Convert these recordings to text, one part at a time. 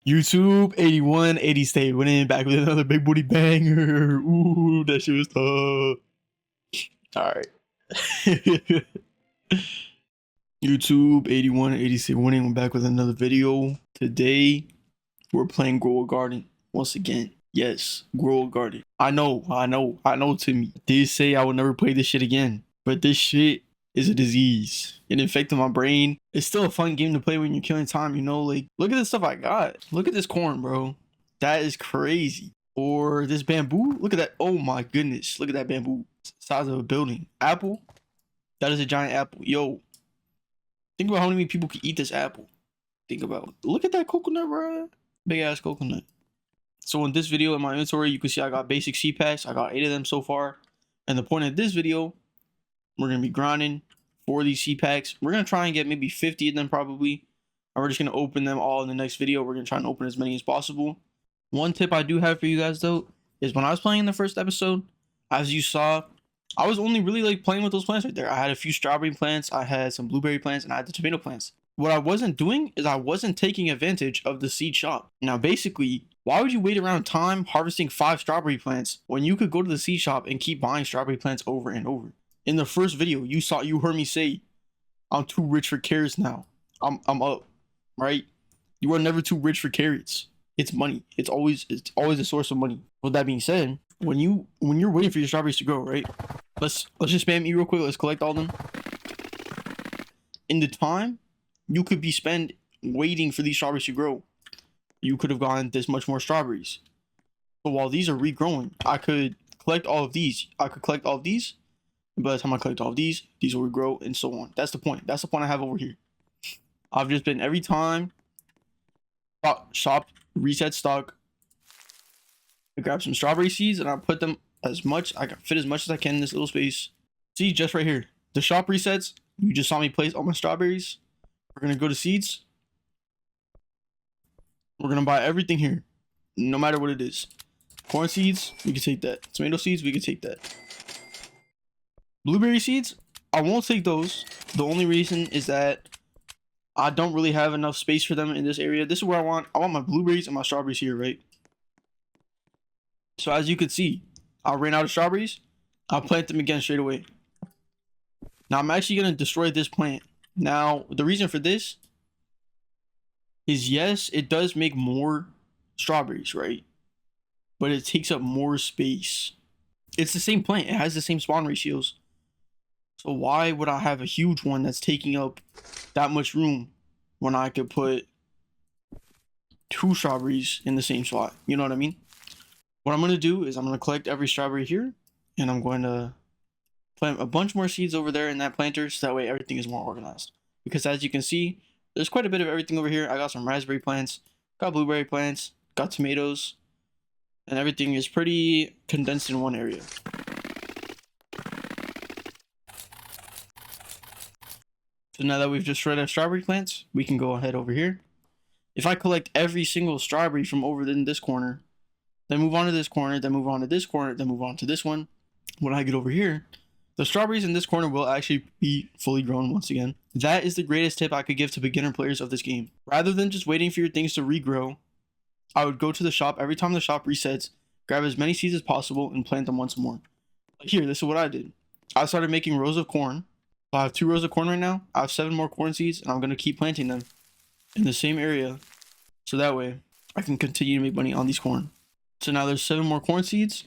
YouTube 8180 stay winning back with another big booty banger. Ooh, that shit was tough. Alright. YouTube 8180 stay winning. We're back with another video. Today, we're playing Grow a Garden once again. Yes, Grow a Garden. I know, Timmy. Did say I would never play this shit again. But this shit is a disease. It infected my brain. It's still a fun game to play when you're killing time, you know? Like, look at this stuff I got. Look at this corn, bro. That is crazy. Or this bamboo. Look at that. Oh my goodness. Look at that bamboo. Size of a building. Apple. That is a giant apple. Yo. Think about how many people can eat this apple. Think about it. Look at that coconut, bro. Big ass coconut. So in this video in my inventory, you can see I got basic seed packs. I got 8 of them so far. And the point of this video, we're going to be grinding for these seed packs. We're going to try and get maybe 50 of them probably. And we're just going to open them all in the next video. We're going to try and open as many as possible. One tip I do have for you guys though, is when I was playing the first episode, as you saw, I was only really like playing with those plants right there. I had a few strawberry plants, I had some blueberry plants, and I had the tomato plants. What I wasn't doing is I wasn't taking advantage of the seed shop. Now basically, why would you wait around time harvesting 5 strawberry plants when you could go to the seed shop and keep buying strawberry plants over and over? In the first video, you heard me say, I'm too rich for carrots now. I'm up, right? You are never too rich for carrots. It's money. It's always a source of money. With that being said, when you're waiting for your strawberries to grow, right? Let's just spam E real quick. Let's collect all of them. In the time you could be spent waiting for these strawberries to grow, you could have gotten this much more strawberries. But while these are regrowing, I could collect all of these. By the time I collect all of these will regrow and so on. That's the point. That's the point I have over here. I've just been every time shop reset stock, I grab some strawberry seeds and I put them I can fit as much as I can in this little space. See, just right here. The shop resets. You just saw me place all my strawberries. We're gonna go to seeds. We're gonna buy everything here, no matter what it is. Corn seeds, we can take that. Tomato seeds, we can take that. Blueberry seeds, I won't take those. The only reason is that I don't really have enough space for them in this area. This is where I want my blueberries and my strawberries here, right? So as you can see, I ran out of strawberries. I'll plant them again straight away. Now I'm actually going to destroy this plant. Now, the reason for this is, yes, it does make more strawberries, right? But it takes up more space. It's the same plant. It has the same spawn ratios. So why would I have a huge one that's taking up that much room when I could put 2 strawberries in the same spot? You know what I mean? What I'm going to do is I'm going to collect every strawberry here, and I'm going to plant a bunch more seeds over there in that planter, so that way everything is more organized. Because as you can see, there's quite a bit of everything over here. I got some raspberry plants, got blueberry plants, got tomatoes, and everything is pretty condensed in one area. So now that we've destroyed our strawberry plants, we can go ahead over here. If I collect every single strawberry from over in this corner, then move on to this corner, then move on to this corner, then move on to this one, when I get over here, the strawberries in this corner will actually be fully grown once again. That is the greatest tip I could give to beginner players of this game. Rather than just waiting for your things to regrow, I would go to the shop every time the shop resets, grab as many seeds as possible, and plant them once more. Like here, this is what I did. I started making rows of corn. I have 2 rows of corn right now. I have 7 more corn seeds, and I'm going to keep planting them in the same area, so that way I can continue to make money on these corn. So now there's 7 more corn seeds,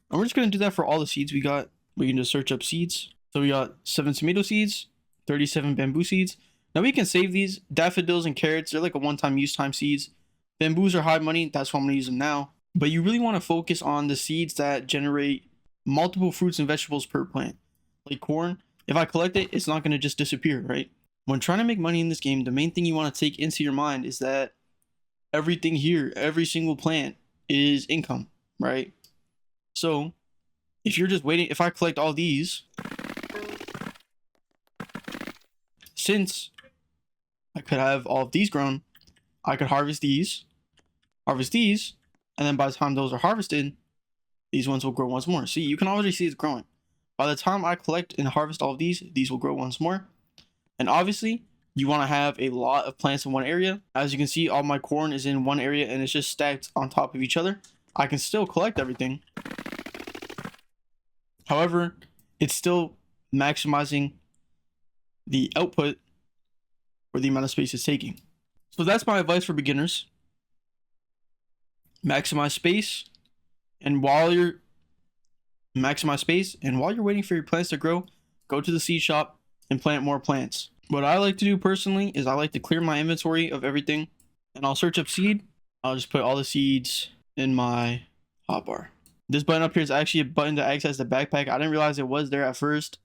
and we're just going to do that for all the seeds we got. We can just search up seeds. So we got 7 tomato seeds, 37 bamboo seeds. Now we can save these. Daffodils and carrots, they're like a one-time use time seeds. Bamboos are high money, that's why I'm going to use them now. But you really want to focus on the seeds that generate multiple fruits and vegetables per plant. Like corn, if I collect it, it's not going to just disappear, right? When trying to make money in this game, the main thing you want to take into your mind is that everything here, every single plant is income, right? So if you're just waiting, if I collect all these, since I could have all of these grown, I could harvest these, and then by the time those are harvested, these ones will grow once more. See, you can already see it's growing. By the time I collect and harvest all of these will grow once more. And obviously, you want to have a lot of plants in one area. As you can see, all my corn is in one area and it's just stacked on top of each other. I can still collect everything. However, it's still maximizing the output or the amount of space it's taking. So that's my advice for beginners. Maximize space, and while you're waiting for your plants to grow, go to the seed shop and plant more plants. What I like to do personally is I like to clear my inventory of everything, and I'll search up seed. I'll just put all the seeds in my hotbar. This button up here is actually a button to access the backpack. I didn't realize it was there at first,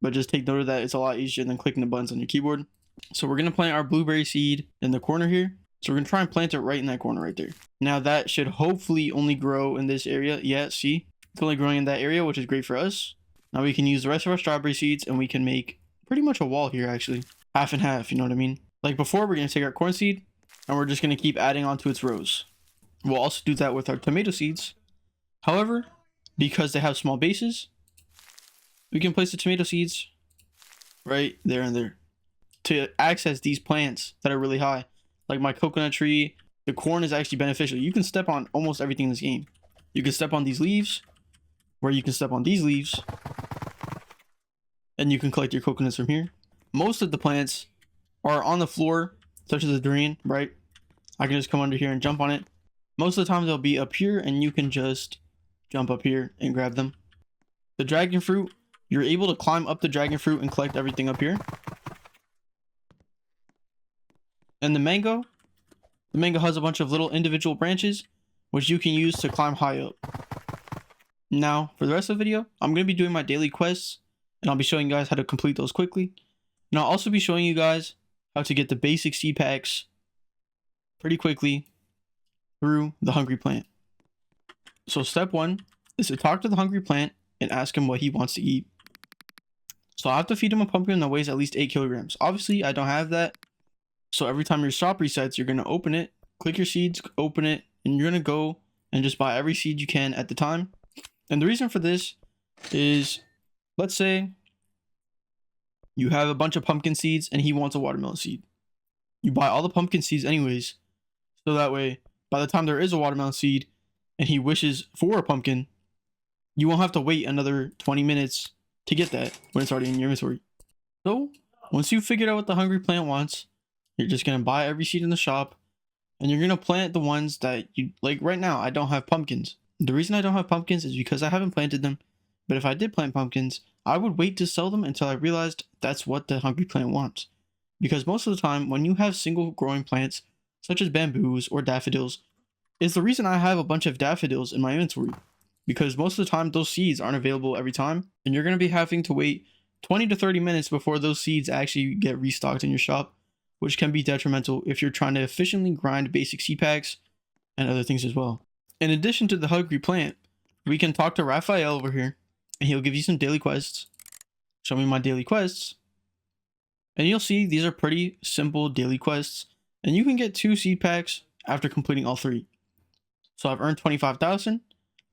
but just take note of that. It's a lot easier than clicking the buttons on your keyboard. So we're going to plant our blueberry seed in the corner here. So we're going to try and plant it right in that corner right there. Now that should hopefully only grow in this area. Yeah, see? It's only growing in that area, which is great for us. Now we can use the rest of our strawberry seeds and we can make pretty much a wall here actually. Half and half, you know what I mean? Like before, we're going to take our corn seed and we're just going to keep adding onto its rows. We'll also do that with our tomato seeds. However, because they have small bases, we can place the tomato seeds right there and there to access these plants that are really high. Like my coconut tree, the corn is actually beneficial. You can step on almost everything in this game. You can step on these leaves, where you can step on these leaves, and you can collect your coconuts from here. Most of the plants are on the floor, such as the durian, right? I can just come under here and jump on it. Most of the time they'll be up here and you can just jump up here and grab them. The dragon fruit, you're able to climb up the dragon fruit and collect everything up here. And the mango has a bunch of little individual branches, which you can use to climb high up. Now, for the rest of the video, I'm going to be doing my daily quests, and I'll be showing you guys how to complete those quickly. And I'll also be showing you guys how to get the basic seed packs pretty quickly through the hungry plant. So step 1 is to talk to the hungry plant and ask him what he wants to eat. So I have to feed him a pumpkin that weighs at least 8 kilograms. Obviously, I don't have that. So every time your shop resets, you're going to open it, click your seeds, open it, and you're going to go and just buy every seed you can at the time. And the reason for this is, let's say you have a bunch of pumpkin seeds and he wants a watermelon seed. You buy all the pumpkin seeds anyways, so that way, by the time there is a watermelon seed and he wishes for a pumpkin, you won't have to wait another 20 minutes to get that when it's already in your inventory. So once you've figured out what the hungry plant wants, you're just going to buy every seed in the shop and you're going to plant the ones that you like. Right now, I don't have pumpkins. The reason I don't have pumpkins is because I haven't planted them. But if I did plant pumpkins, I would wait to sell them until I realized that's what the hungry plant wants. Because most of the time, when you have single growing plants, such as bamboos or daffodils, is the reason I have a bunch of daffodils in my inventory. Because most of the time, those seeds aren't available every time. And you're going to be having to wait 20 to 30 minutes before those seeds actually get restocked in your shop, which can be detrimental if you're trying to efficiently grind basic seed packs and other things as well. In addition to the hungry plant, we can talk to Raphael over here, and he'll give you some daily quests. Show me my daily quests. And you'll see these are pretty simple daily quests, and you can get 2 seed packs after completing all 3. So I've earned 25,000.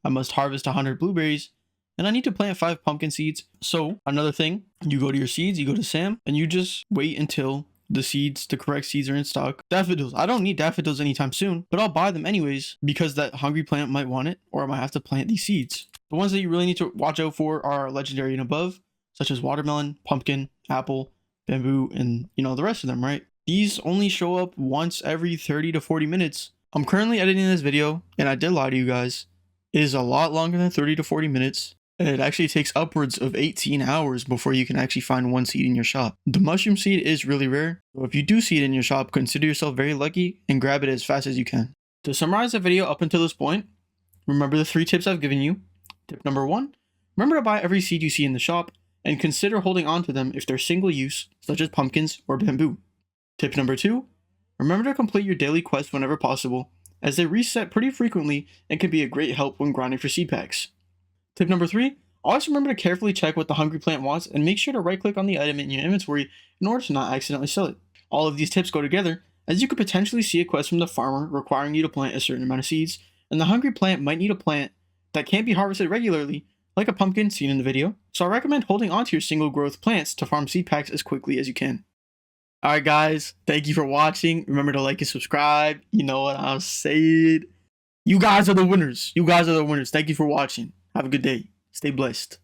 I must harvest 100 blueberries, and I need to plant 5 pumpkin seeds. So another thing, you go to your seeds, you go to Sam, and you just wait until the correct seeds are in stock. Daffodils. I don't need daffodils anytime soon, but I'll buy them anyways because that hungry plant might want it, or I might have to plant these seeds. The ones that you really need to watch out for are legendary and above, such as watermelon, pumpkin, apple, bamboo, and the rest of them, right? These only show up once every 30 to 40 minutes. I'm currently editing this video, and I did lie to you guys. It is a lot longer than 30 to 40 minutes. And it actually takes upwards of 18 hours before you can actually find 1 seed in your shop. The mushroom seed is really rare, so if you do see it in your shop, consider yourself very lucky and grab it as fast as you can. To summarize the video up until this point, remember the 3 tips I've given you. Tip number 1, remember to buy every seed you see in the shop and consider holding on to them if they're single use, such as pumpkins or bamboo. Tip number 2, remember to complete your daily quests whenever possible, as they reset pretty frequently and can be a great help when grinding for seed packs. Tip number 3, always remember to carefully check what the hungry plant wants and make sure to right click on the item in your inventory in order to not accidentally sell it. All of these tips go together, as you could potentially see a quest from the farmer requiring you to plant a certain amount of seeds, and the hungry plant might need a plant that can't be harvested regularly, like a pumpkin seen in the video, so I recommend holding onto your single growth plants to farm seed packs as quickly as you can. All right, guys. Thank you for watching. Remember to like and subscribe. You know what I'm saying. You guys are the winners. You guys are the winners. Thank you for watching. Have a good day. Stay blessed.